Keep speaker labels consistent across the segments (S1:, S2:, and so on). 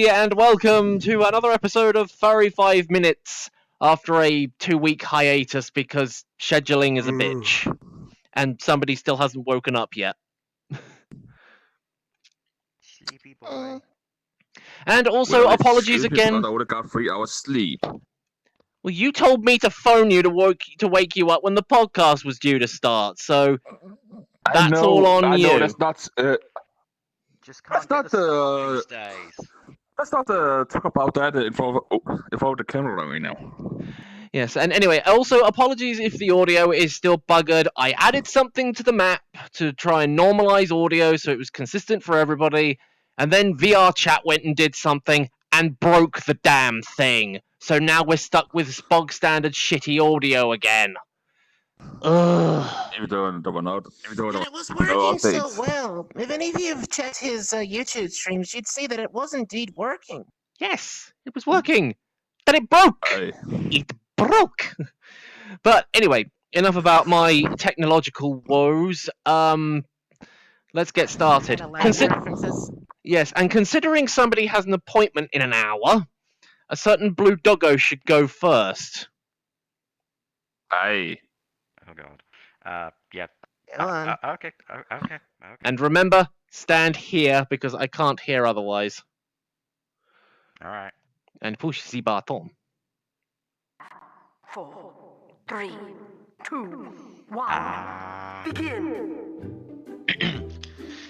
S1: everybody, and welcome to another episode of Furry 5 Minutes after a 2-week hiatus because scheduling is a bitch. And somebody still hasn't woken up yet.
S2: Sleepy boy.
S1: And also, apologies
S3: If
S1: again.
S3: not, I would have got 3 hours sleep.
S1: Well, you told me to phone you to wake you up when the podcast was due to start, so that's all on you.
S3: No, that's not.
S2: Just can't
S3: That's
S2: get
S3: not,
S2: the these days.
S3: Let's not talk about that in front of the camera right now.
S1: Yes, and anyway, also apologies if the audio is still buggered. I added something to the map to try and normalize audio so it was consistent for everybody, and then VRCHAT went and did something and broke the damn thing. So now we're stuck with bog standard shitty audio again. Ugh.
S3: Even though there were not. Even though there
S4: And it was
S3: were no
S4: working so
S3: updates.
S4: well. If any of you have checked his YouTube streams, you'd see that it was indeed working.
S1: Yes, it was working. Then it broke.
S3: Aye.
S1: It broke. But anyway, enough about my technological woes. Let's get started.
S4: References.
S1: Yes, and considering somebody has an appointment in an hour, a certain blue doggo should go first.
S3: Aye.
S2: Oh god. Yeah.
S4: Go on.
S2: Okay. Okay.
S1: And remember, stand here because I can't hear otherwise.
S2: All right.
S1: And push the button.
S5: 4, 3, 2, 1. Begin.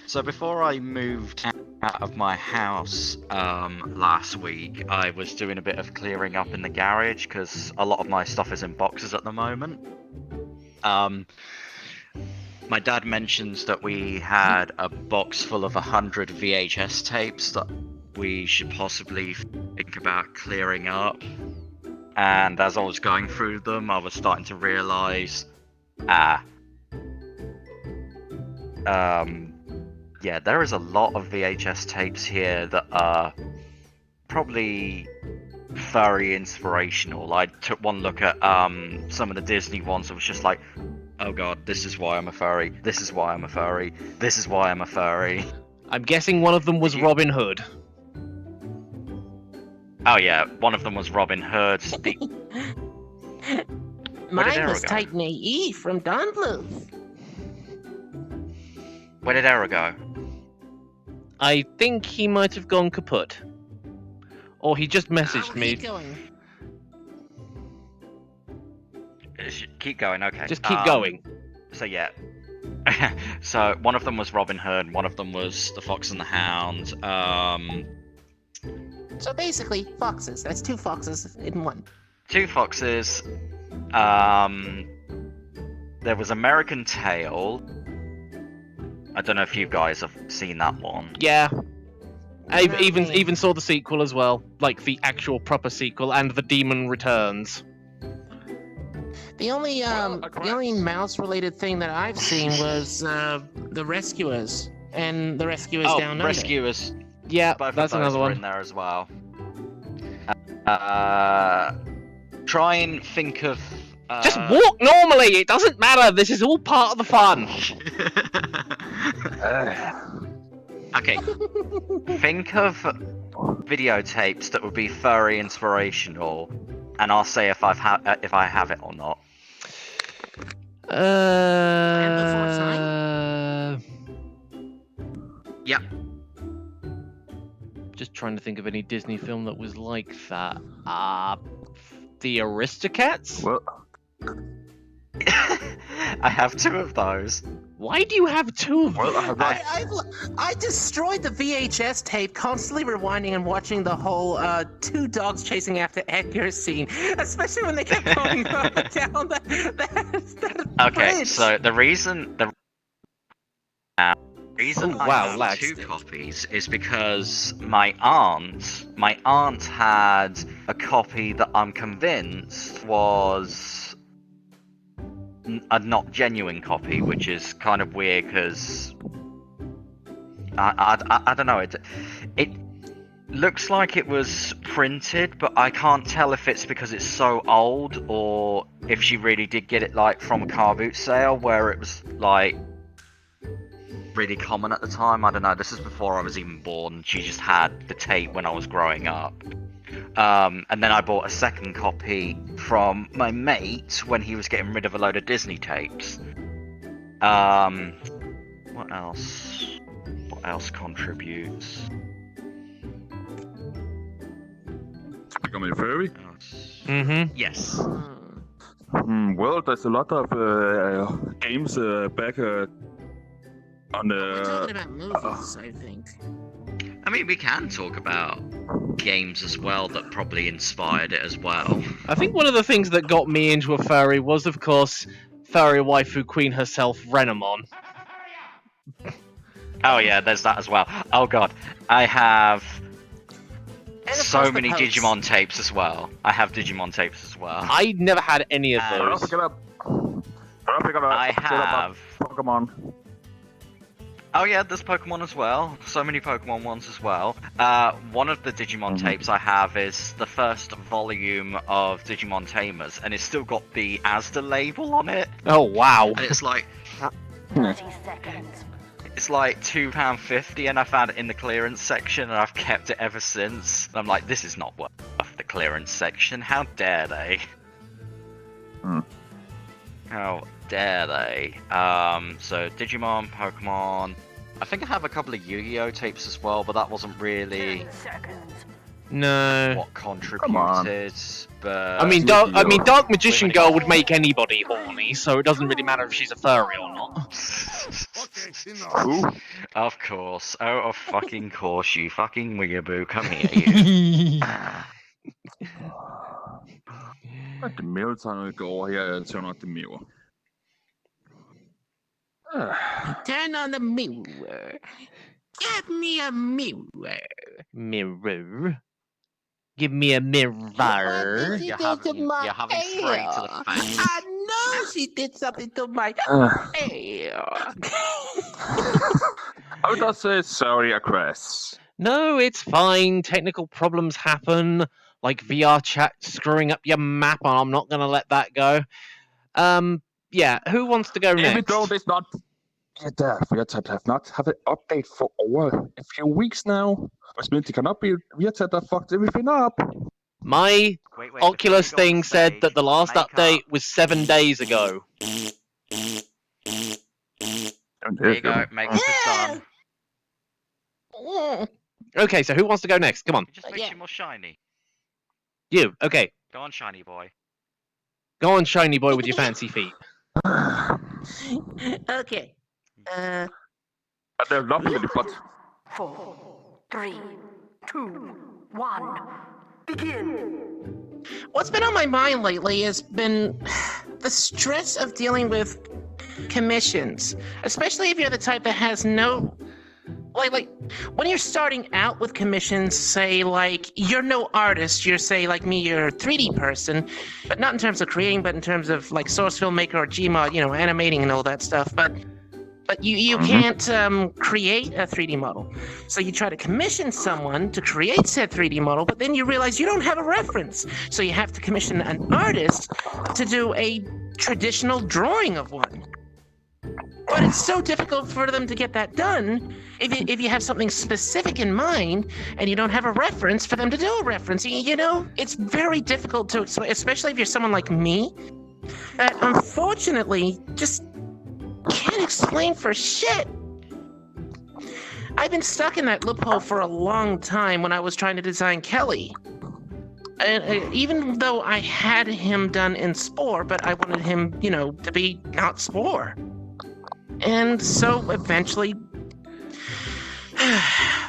S2: So before I moved out of my house last week, I was doing a bit of clearing up in the garage because a lot of my stuff is in boxes at the moment. My dad mentions that we had a box full of 100 VHS tapes that we should possibly think about clearing up. And as I was going through them, I was starting to realise, yeah, there is a lot of VHS tapes here that are probably very inspirational. I took one look at some of the Disney ones and was just like, oh god, this is why I'm a furry, this is why I'm a furry, this is why I'm a furry.
S1: I'm guessing one of them was Robin Hood.
S2: Oh yeah, one of them was Robin Hood.
S4: Mine was
S2: go?
S4: Titan AE from Don Bluth.
S2: Where did Arrow go?
S1: I think he might have gone kaput. Or he just messaged me.
S4: Keep going.
S2: Keep going, okay.
S1: Just keep going.
S2: So yeah. So one of them was Robin Hood, one of them was The Fox and the Hound.
S4: So basically, foxes. That's 2 foxes in one.
S2: 2 foxes. There was American Tail. I don't know if you guys have seen that one.
S1: Yeah. I
S4: Not
S1: even
S4: me.
S1: even saw the sequel as well. Like the actual proper sequel and The Demon Returns.
S4: The only mouse-related thing that I've seen was the Rescuers and the Rescuers Down Under.
S2: Rescuers.
S1: Yeah,
S2: Both
S1: that's
S2: of those
S1: another
S2: were
S1: one.
S2: in there as well. Try and think of.
S1: Just walk normally, it doesn't matter, this is all part of the fun.
S2: Okay. Think of videotapes that would be furry inspirational, and I'll say if I have it or not. Yep.
S1: Just trying to think of any Disney film that was like that. The Aristocats?
S3: Well,
S2: I have 2 of those.
S1: Why do you have 2 of them?
S3: well, I have not.
S4: I destroyed the VHS tape, constantly rewinding and watching the whole 2 dogs chasing after Edgar scene, especially when they kept going down that
S2: Okay,
S4: bridge.
S2: so the reason I
S1: wow,
S2: have
S1: lags.
S2: 2 copies is because my aunt had a copy that I'm convinced was a not genuine copy, which is kind of weird because I don't know, it looks like it was printed, but I can't tell if it's because it's so old or if she really did get it like from a car boot sale where it was like really common at the time. I don't know. This is before I was even born. She just had the tape when I was growing up. And then I bought a second copy from my mate when he was getting rid of a load of Disney tapes. What else? What else contributes?
S3: Becoming a furry?
S1: Mm-hmm.
S2: Yes.
S3: Well, there's a lot of games back on
S4: We're talking
S3: the.
S4: about movies, I think.
S2: I mean, we can talk about games as well that probably inspired it as well.
S1: I think one of the things that got me into a furry was, of course, furry waifu queen herself, Renamon.
S2: Oh yeah, there's that as well. Oh god, I have
S4: And of
S2: so
S4: course the
S2: many
S4: Pogues.
S2: Digimon tapes as well. I have Digimon tapes as well.
S1: I never had any of
S2: And-
S1: those.
S3: Pick it up. Pick it up.
S2: I
S3: Pick it up.
S2: have.
S3: Pokemon.
S2: Oh yeah, there's Pokemon as well. So many Pokemon ones as well. One of the Digimon tapes I have is the first volume of Digimon Tamers, and it's still got the Asda label on it.
S1: Oh, wow.
S2: And it's like
S5: 30 seconds.
S2: it's like £2.50, and I found it in the clearance section, and I've kept it ever since. And I'm like, this is not worth the clearance section. How dare they? How dare they? So Digimon, Pokemon. I think I have a couple of Yu-Gi-Oh tapes as well, but that wasn't really
S5: 10 seconds.
S1: No.
S2: what contributed. But
S1: I mean, Dark Magician
S2: Wait a
S1: Girl
S2: minute.
S1: would make anybody horny, so it doesn't really matter if she's a furry or not.
S3: Who?
S2: Of course. Oh, of fucking course, you fucking weeaboo. Come here, you.
S3: At the mirror time go over here and turn on the mirror.
S4: Turn on the mirror. Give me a mirror.
S1: Mirror. Give me a mirror.
S2: You're having straight to the face.
S4: I know she did something to my hair.
S3: I would just say sorry, Chris.
S1: No, it's fine. Technical problems happen, like VRCHAT screwing up your map, and I'm not gonna let that go. Yeah, who wants to go
S3: Even
S1: next?
S3: though it's not. VRCHAT have not had an update for over a few weeks now, which means it cannot be VRCHAT that fucked everything up.
S1: My
S2: Wait,
S1: Oculus
S2: before you go on
S1: thing said
S2: stage,
S1: that the last
S2: make
S1: update
S2: up.
S1: was 7 days ago.
S2: There you go. Make this done.
S1: Okay, so who wants to go next? Come on.
S2: It just makes
S4: Yeah.
S2: you more shiny.
S1: You. Okay.
S2: Go on, shiny boy.
S1: Go on, shiny boy with your fancy feet.
S4: Okay.
S3: They're lovely, but
S5: 4, 3, 2, 1. Begin.
S4: What's been on my mind lately has been the stress of dealing with commissions, especially if you're the type that has no. Like when you're starting out with commissions, say like you're no artist, you're say like me, you're a 3D person, but not in terms of creating, but in terms of like source filmmaker or Gmod, animating and all that stuff. But you can't create a 3D model, so you try to commission someone to create said 3D model, but then you realize you don't have a reference, so you have to commission an artist to do a traditional drawing of one. But it's so difficult for them to get that done if you have something specific in mind and you don't have a reference for them to do a reference. It's very difficult to explain, especially if you're someone like me that unfortunately just can't explain for shit. I've been stuck in that loophole for a long time when I was trying to design Kelly. And even though I had him done in Spore, but I wanted him, to be not Spore. And so eventually,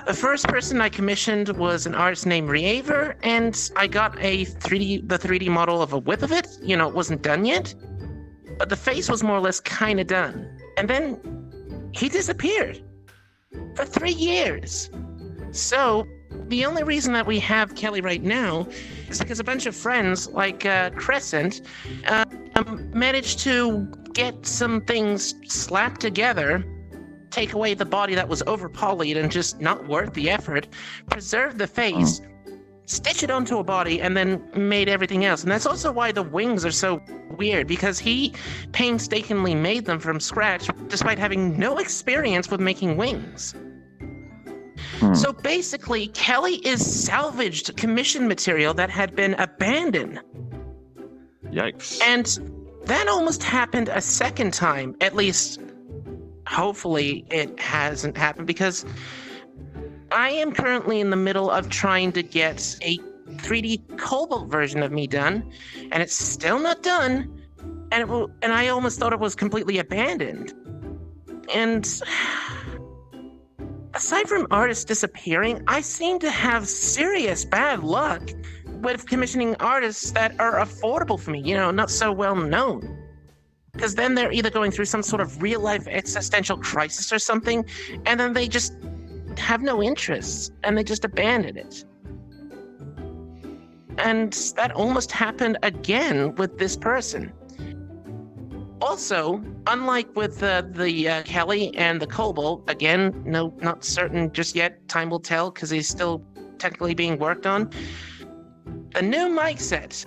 S4: the first person I commissioned was an artist named Riever, and I got the 3D model of a whip of it. It wasn't done yet, but the face was more or less kind of done. And then he disappeared for 3 years. So the only reason that we have Kelly right now is because a bunch of friends like Crescent managed to get some things slapped together, take away the body that was over-polyed and just not worth the effort, preserve the face, stitch it onto a body, and then made everything else. And that's also why the wings are so weird because he painstakingly made them from scratch despite having no experience with making wings. So basically, Kelly is salvaged commission material that had been abandoned.
S3: Yikes.
S4: And that almost happened a second time. At least, hopefully, it hasn't happened because I am currently in the middle of trying to get a 3D Cobalt version of me done, and it's still not done. And I almost thought it was completely abandoned. And aside from artists disappearing, I seem to have serious bad luck with commissioning artists that are affordable for me, not so well known. Because then they're either going through some sort of real-life existential crisis or something, and then they just have no interests, and they just abandon it. And that almost happened again with this person. Also, unlike with the Kelly and the Cobalt, again, no, not certain just yet. Time will tell because he's still technically being worked on. The new mic set.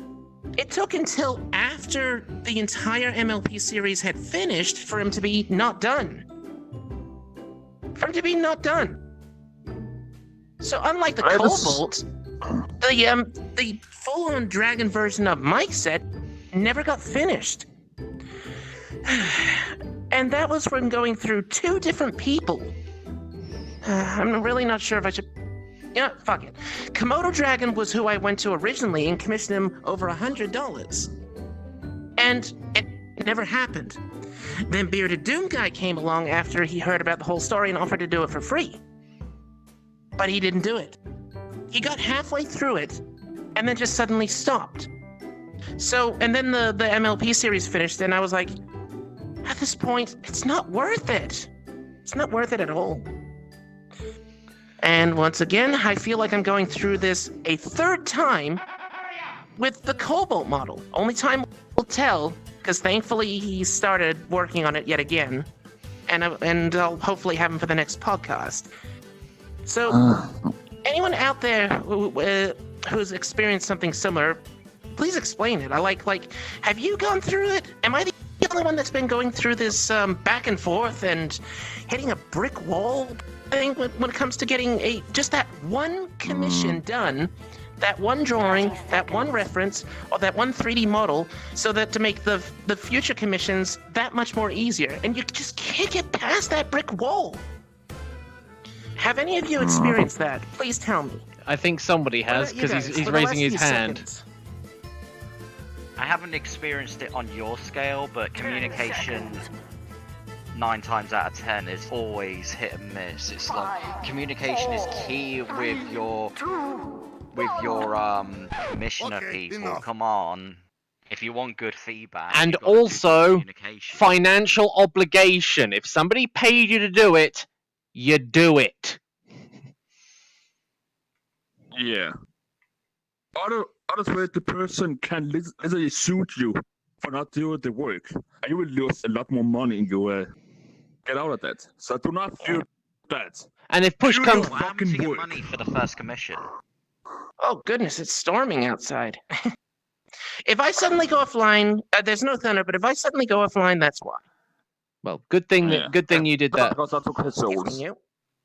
S4: It took until after the entire MLP series had finished for him to be not done. So unlike the Cobalt, the full-on Dragon version of mic set never got finished. And that was from going through 2 different people. I'm really not sure if I should... fuck it. Komodo Dragon was who I went to originally and commissioned him over $100. And it never happened. Then Bearded Doom Guy came along after he heard about the whole story and offered to do it for free. But he didn't do it. He got halfway through it and then just suddenly stopped. So, and then the MLP series finished and I was like, at this point, it's not worth it. It's not worth it at all. And once again, I feel like I'm going through this a third time with the Cobalt model. Only time will tell, because thankfully he started working on it yet again. And I'll hopefully have him for the next podcast. So, anyone out there who's experienced something similar, please explain it. I like, have you gone through it? Am I the only one that's been going through this back and forth and hitting a brick wall thing when it comes to getting just that one commission done, that one drawing, that one reference, or that one 3D model, so that to make the future commissions that much more easier, and you just can't get past that brick wall. Have any of you experienced that? Please tell me.
S1: I think somebody has, because he's raising his hand.
S4: Seconds.
S2: I haven't experienced it on your scale, but communication 9 times out of 10 is always hit and miss. It's like communication is key with your commissioner people. Come on, if you want good feedback.
S1: And
S2: you've got to do
S1: also
S2: communication.
S1: financial obligation. If somebody paid you to do it, you do it.
S3: Yeah. Otherwise, the person can literally suit you for not doing the work, and you will lose a lot more money and you get out of that. So do not do that.
S1: And if push
S3: You
S1: comes...
S3: don't
S2: What happened to your
S3: work.
S2: money for the first commission?
S4: Oh goodness, it's storming outside. If I suddenly go offline, there's no thunder, but if I suddenly go offline, that's why.
S1: Well, good thing you did that.
S3: Because I took his souls.
S4: Excuse me,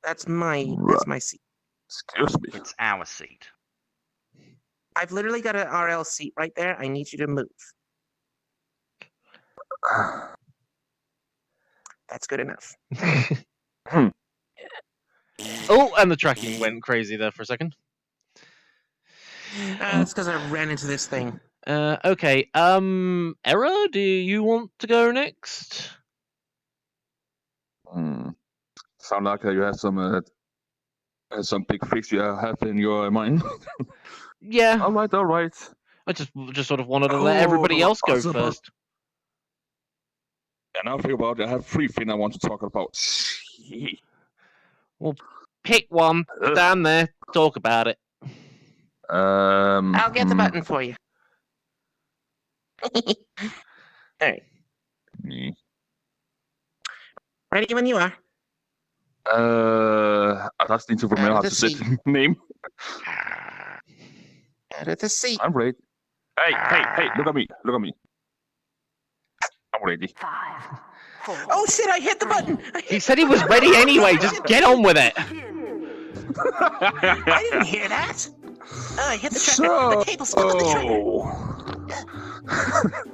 S4: that's my seat.
S3: Excuse me.
S2: It's our seat.
S4: I've literally got an RL seat right there. I need you to move. That's good enough.
S1: Oh, and the tracking went crazy there for a second.
S4: That's because I ran into this thing.
S1: Okay, Era, do you want to go next?
S3: Sound like you have some big fix you have in your mind.
S1: Yeah,
S3: all right.
S1: I just sort of wanted to let everybody else go
S3: awesome.
S1: first.
S3: And now think about it. I have 3 things I want to talk about.
S1: Well, pick one, down there, talk about it.
S4: I'll get the button for you. Alright. Ready when you are.
S3: I just need to remember how to say the name.
S4: Out of the seat.
S3: I'm ready. Hey, look at me. I'm ready.
S5: 5, 4.
S4: Oh shit! I hit the button.
S1: He said he was ready anyway. Just get on with it.
S4: I didn't hear that. I hit the tracker. The cable's stuck on the tracker.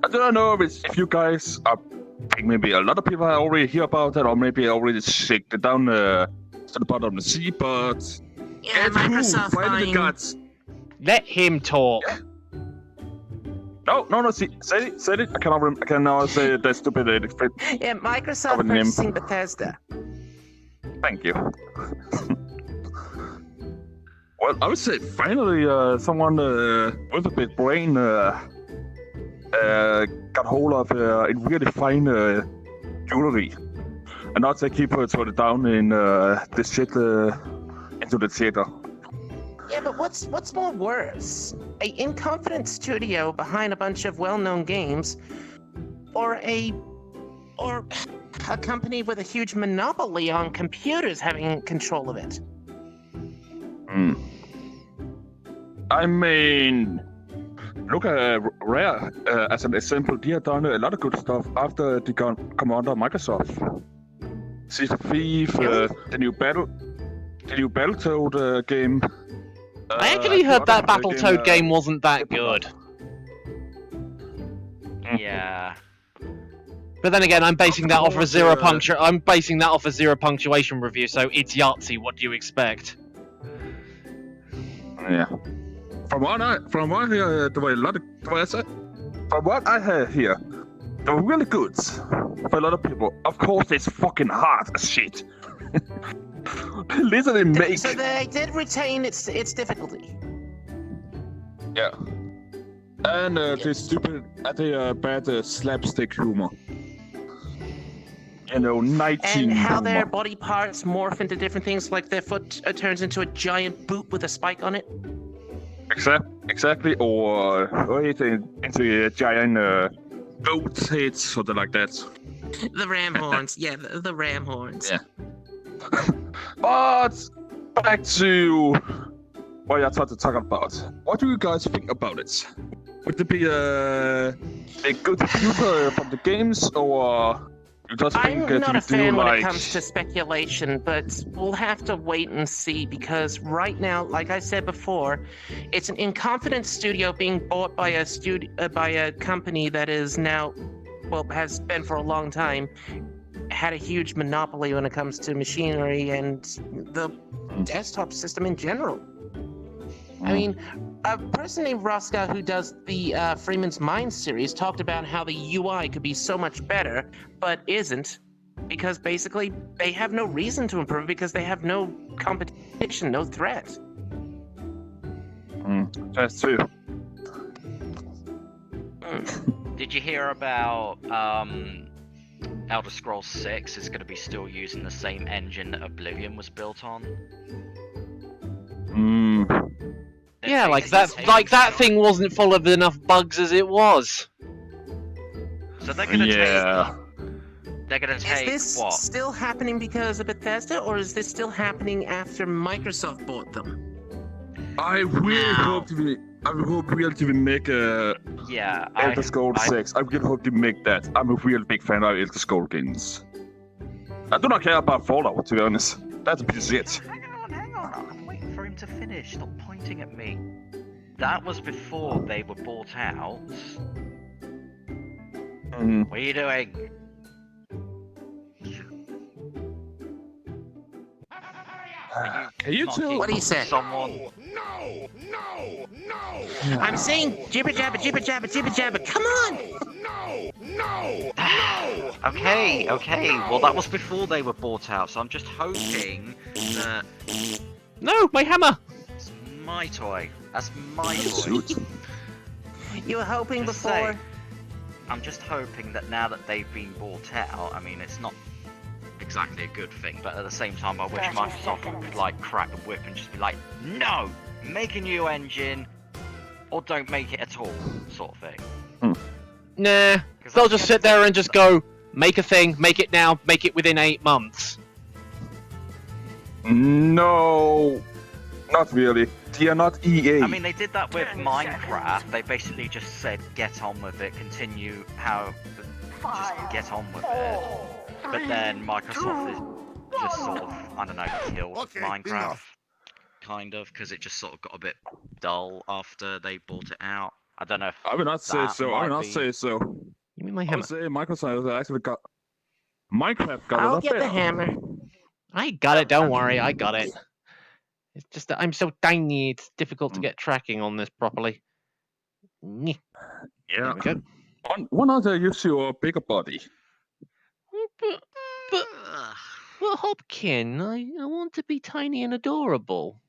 S3: I don't know if you guys are. Maybe a lot of people have already heard about it, or maybe already checked it down to the bottom of the sea. But
S4: Yeah,
S3: guess who
S4: Microsoft
S3: finally
S4: buying.
S3: got.
S1: Let him talk.
S3: No. Say it. I can now say the stupid.
S4: Yeah, Microsoft
S3: Cover name.
S4: purchasing Bethesda.
S3: Thank you. Well, I would say finally someone with a bit brain got hold of a really fine jewelry, and not to keep it sort of down in this shit into the theater.
S4: Yeah, but what's more worse? A inconfident studio behind a bunch of well-known games, or a company with a huge monopoly on computers having control of it?
S3: I mean, look at Rare as an example. They have done a lot of good stuff after they come under Microsoft. Sea of Thief, the new Battletoad game.
S1: I actually heard that Battletoad game wasn't that good.
S2: Yeah.
S1: But then again, I'm basing that off a zero punctuation review, so it's Yahtzee. What do you expect?
S3: Yeah. From what I hear, from what I hear here, they were really good for a lot of people. Of course, it's fucking hard as shit. Literally make.
S4: So they did retain its difficulty.
S3: Yeah. And the stupid, the bad slapstick humor. You know, 19
S4: And how
S3: humor.
S4: their body parts morph into different things, like their foot turns into a giant boot with a spike on it.
S3: Exactly, or into a giant goat head, something like that.
S4: The ram horns, yeah, the ram horns.
S3: Yeah. But back to what I thought to talk about. What do you guys think about it? Would it be a good future for the games, or you just think
S4: I'm not a fan when
S3: like...
S4: it comes to speculation, but we'll have to wait and see, because right now, like I said before, it's an inconfident studio being bought by a company that is now, well, has been for a long time, had a huge monopoly when it comes to machinery and the desktop system in general. I mean, a person named Roscoe who does the Freeman's Mind series talked about how the UI could be so much better, but isn't, because basically they have no reason to improve because they have no competition, no threat.
S3: That's true.
S2: Did you hear about Elder Scrolls 6 is going to be still using the same engine that Oblivion was built on?
S1: Yeah, like that thing wasn't full of enough bugs as it was.
S2: So they're going to
S3: Yeah.
S2: They're going to take
S4: Is this
S2: what?
S4: still happening because of Bethesda, or is this still happening after Microsoft bought them?
S3: I really hope to make
S2: Yeah,
S3: Elder Scrolls 6. I really hope to make that. I'm a real big fan of Elder Scrolls games. I do not care about Fallout, to be honest. That's a piece of shit.
S2: Hang on. I'm waiting for him to finish. Stop pointing at me. That was before they were bought out. What are you doing?
S3: Can you tell?
S4: What do you say?
S2: Someone.
S4: I'm saying jibber jabber, jibber jabber, jibber jabber. Come on!
S2: Okay. Well, that was before they were bought out, so I'm just hoping that
S1: No, my hammer!
S2: it's my toy. That's my toy.
S4: You were hoping
S2: Just
S4: before.
S2: say, I'm just hoping that now that they've been bought out, I mean, it's not exactly a good thing, but at the same time, I wish Microsoft would like crack the whip and just be like, no, make a new engine, or don't make it at all, sort of thing.
S1: Nah, they'll just sit there and just go, make a thing, make it now, make it within 8 months.
S3: No, not really. They are not EA.
S2: I mean, they did that with Minecraft. They basically just said, get on with it, continue how just get on with it. But then Microsoft is just sort of, I don't know, killed
S6: Okay,
S2: Minecraft,
S6: enough.
S2: kind of, because it just sort of got a bit dull after they bought it out. I don't know if
S3: I will not say
S2: that
S3: so. I will
S2: might
S3: not
S2: be-
S3: say so.
S1: Give me my
S3: I
S1: hammer.
S3: would say Microsoft actually got Minecraft got a
S4: I'll
S3: lot
S4: get the
S3: better.
S4: hammer.
S1: I got it. Don't worry, I got it. It's just that I'm so tiny. It's difficult to get tracking on this properly. Nyeh.
S3: Yeah.
S1: There we go.
S3: Why not use your bigger body?
S1: But Hopkin, I want to be tiny and adorable.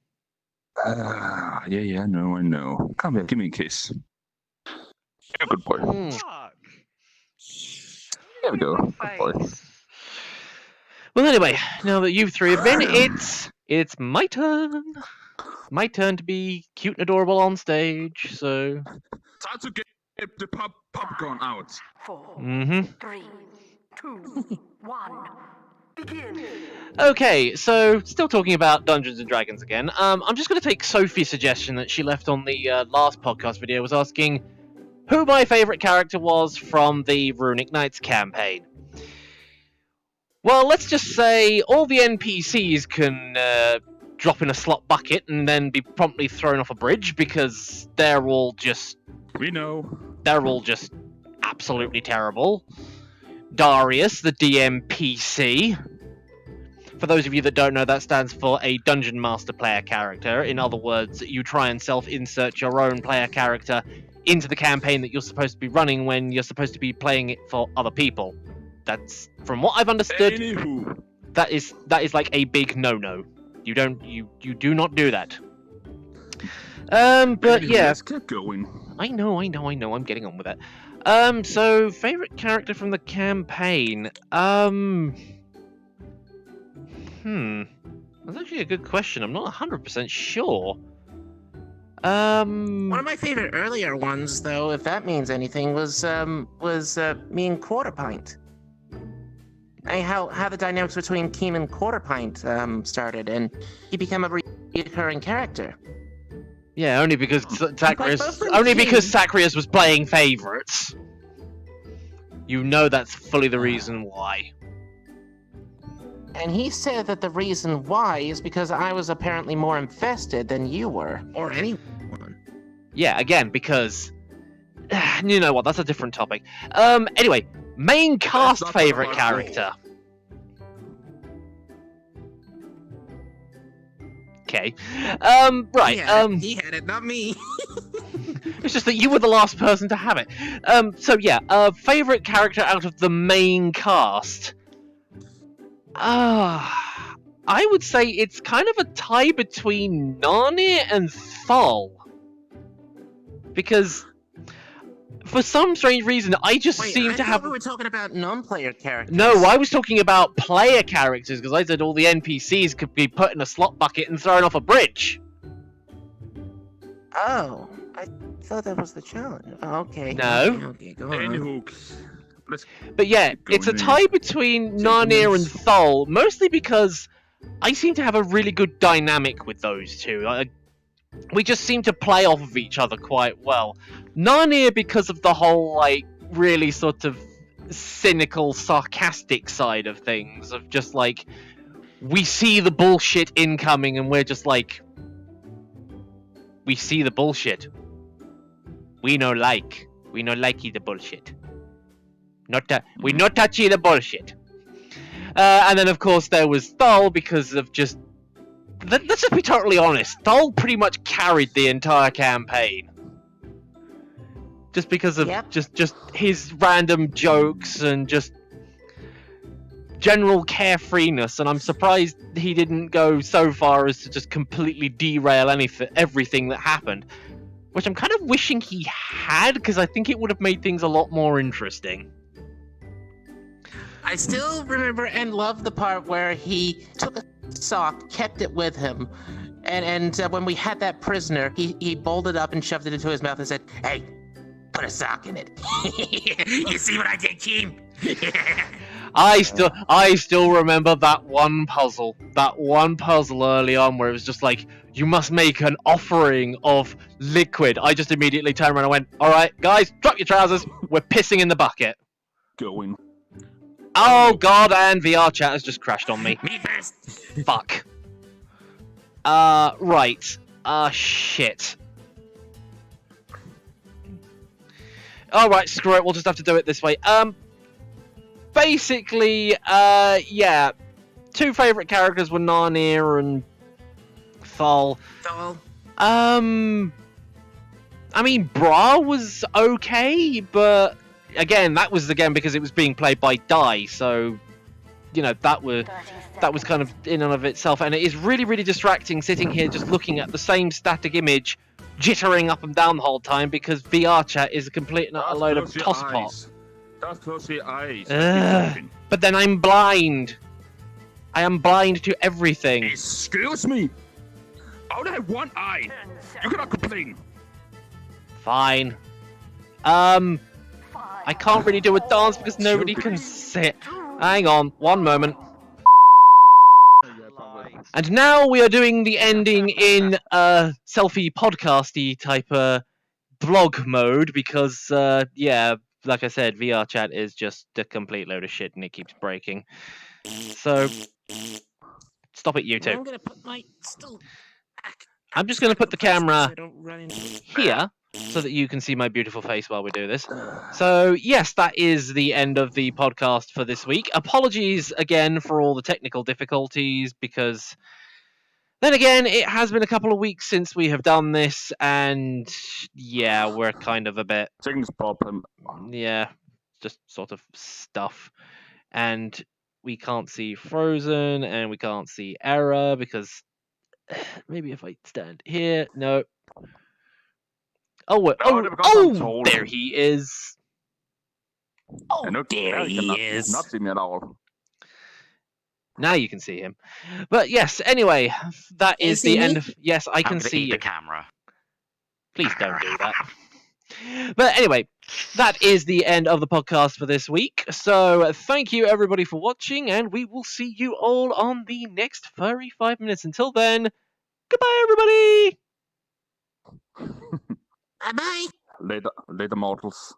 S3: Yeah, I know. Come here, give me a kiss. You're a good boy.
S2: Fuck!
S3: There we go. Good boy.
S2: Face.
S1: Well, anyway, now that you three have been, it's my turn. My turn to be cute and adorable on stage. So.
S3: Time to get the popcorn out.
S5: 4,
S1: Mm-hmm.
S5: 3, 2, 1. Begin.
S1: Okay, so still talking about Dungeons and Dragons again. I'm just going to take Sophie's suggestion that she left on the last podcast video, was asking who my favourite character was from the Runic Knights campaign. Well, let's just say all the NPCs can drop in a slot bucket and then be promptly thrown off a bridge because they're all just
S3: We know.
S1: absolutely terrible. Darius, the DMPC. For those of you that don't know, that stands for a Dungeon Master player character. In other words, you try and self-insert your own player character into the campaign that you're supposed to be running when you're supposed to be playing it for other people. That's, from what I've understood,
S3: Anywho.
S1: that is like a big no-no. You do not do that. But
S3: Anywho,
S1: yeah.
S3: Let's get going.
S1: I know, I'm getting on with it. So favorite character from the campaign. That's actually a good question. I'm not 100% sure.
S4: One of my favorite earlier ones, though, if that means anything, was me and Quarter Pint. How the dynamics between Keem and Quarter Pint started, and he became a recurring character.
S1: Yeah, only because Zacharias,
S4: both from
S1: only
S4: Keem.
S1: because Zacharias was playing favorites. You know that's fully the reason why.
S4: And he said that the reason why is because I was apparently more infested than you were, or anyone.
S1: Yeah, again, because you know what? That's a different topic. Anyway, main cast
S3: not
S1: favorite
S3: about gold.
S1: character. Okay. Right.
S4: He had it, not me.
S1: It's just that you were the last person to have it. So yeah, favorite character out of the main cast. I would say it's kind of a tie between Narnia and Thal. Because for some strange reason, I just
S4: Wait,
S1: seem
S4: I
S1: to
S4: thought
S1: have.
S4: we were talking about non-player characters.
S1: No, I was talking about player characters because I said all the NPCs could be put in a slot bucket and thrown off a bridge.
S4: Oh, I thought that was the challenge. Oh, okay.
S1: No.
S4: Okay, go on.
S3: Anywho. Let's
S1: But yeah,
S3: Go
S1: it's a
S3: in.
S1: tie between Narnia and Thal, mostly because I seem to have a really good dynamic with those two. We just seem to play off of each other quite well. Narnia because of the whole, like, really sort of cynical, sarcastic side of things, of just like, we see the bullshit incoming and we're just like, we see the bullshit. We no likey the bullshit. We not touchy the bullshit. And then of course there was Thal because of just. Let's just be totally honest. Thal pretty much carried the entire campaign. Just because of
S4: Yep.
S1: just his random jokes and just general carefreeness, and I'm surprised he didn't go so far as to just completely derail everything that happened. Which I'm kind of wishing he had, because I think it would have made things a lot more interesting.
S4: I still remember and love the part where he took a sock, kept it with him, and when we had that prisoner, he bolted up and shoved it into his mouth and said, "Hey, put a sock in it." You see what I did, Keem?
S1: I still remember that one puzzle early on where it was just like, you must make an offering of liquid. I just immediately turned around and went, all right, guys, drop your trousers. We're pissing in the bucket.
S3: going.
S1: Oh god, and VRCHAT has just crashed on me.
S4: Me first.
S1: Fuck. Right. Shit. Alright, screw it, we'll just have to do it this way. Basically, yeah. Two favourite characters were Narnia and Thal.
S4: Thal.
S1: I mean, Bra was okay, but again, that was because it was being played by Dai, so you know that was kind of in and of itself, and it is really, really distracting sitting here just looking at the same static image, jittering up and down the whole time because VRCHAT is a complete and utter load of tosspot.
S3: Just close your eyes.
S1: But then I'm blind. I am blind to everything.
S3: Excuse me. I only have one eye. You cannot complain.
S1: Fine. I can't really do a dance because nobody can sit. Hang on, one moment. And now we are doing the ending in selfie podcasty type vlog mode because yeah, like I said, VRCHAT is just a complete load of shit and it keeps breaking. So stop it, you two.
S4: I'm gonna put my stool back.
S1: I'm just gonna put the camera
S4: So I don't run into it.
S1: here so that you can see my beautiful face while we do this. So yes, that is the end of the podcast for this week. Apologies again for all the technical difficulties because then again, it has been a couple of weeks since we have done this, and yeah, we're kind of a bit,
S3: Things problem.
S1: yeah, just sort of stuff. And we can't see Frozen, and we can't see Error, because maybe if I stand here, no. Oh, there he is.
S4: Oh, there he is.
S3: Not see me at all.
S1: Now you can see him. But yes, anyway, that
S4: Can you
S1: is
S4: see
S1: the
S4: me?
S1: end of... Yes, I
S2: I'm
S1: can
S2: gonna
S1: see
S2: eat
S1: you.
S2: the camera.
S1: Please don't do that. But anyway, that is the end of the podcast for this week. So thank you everybody for watching, and we will see you all on the next Furry 5 Minutes. Until then, goodbye everybody!
S4: Bye-bye.
S3: Later mortals.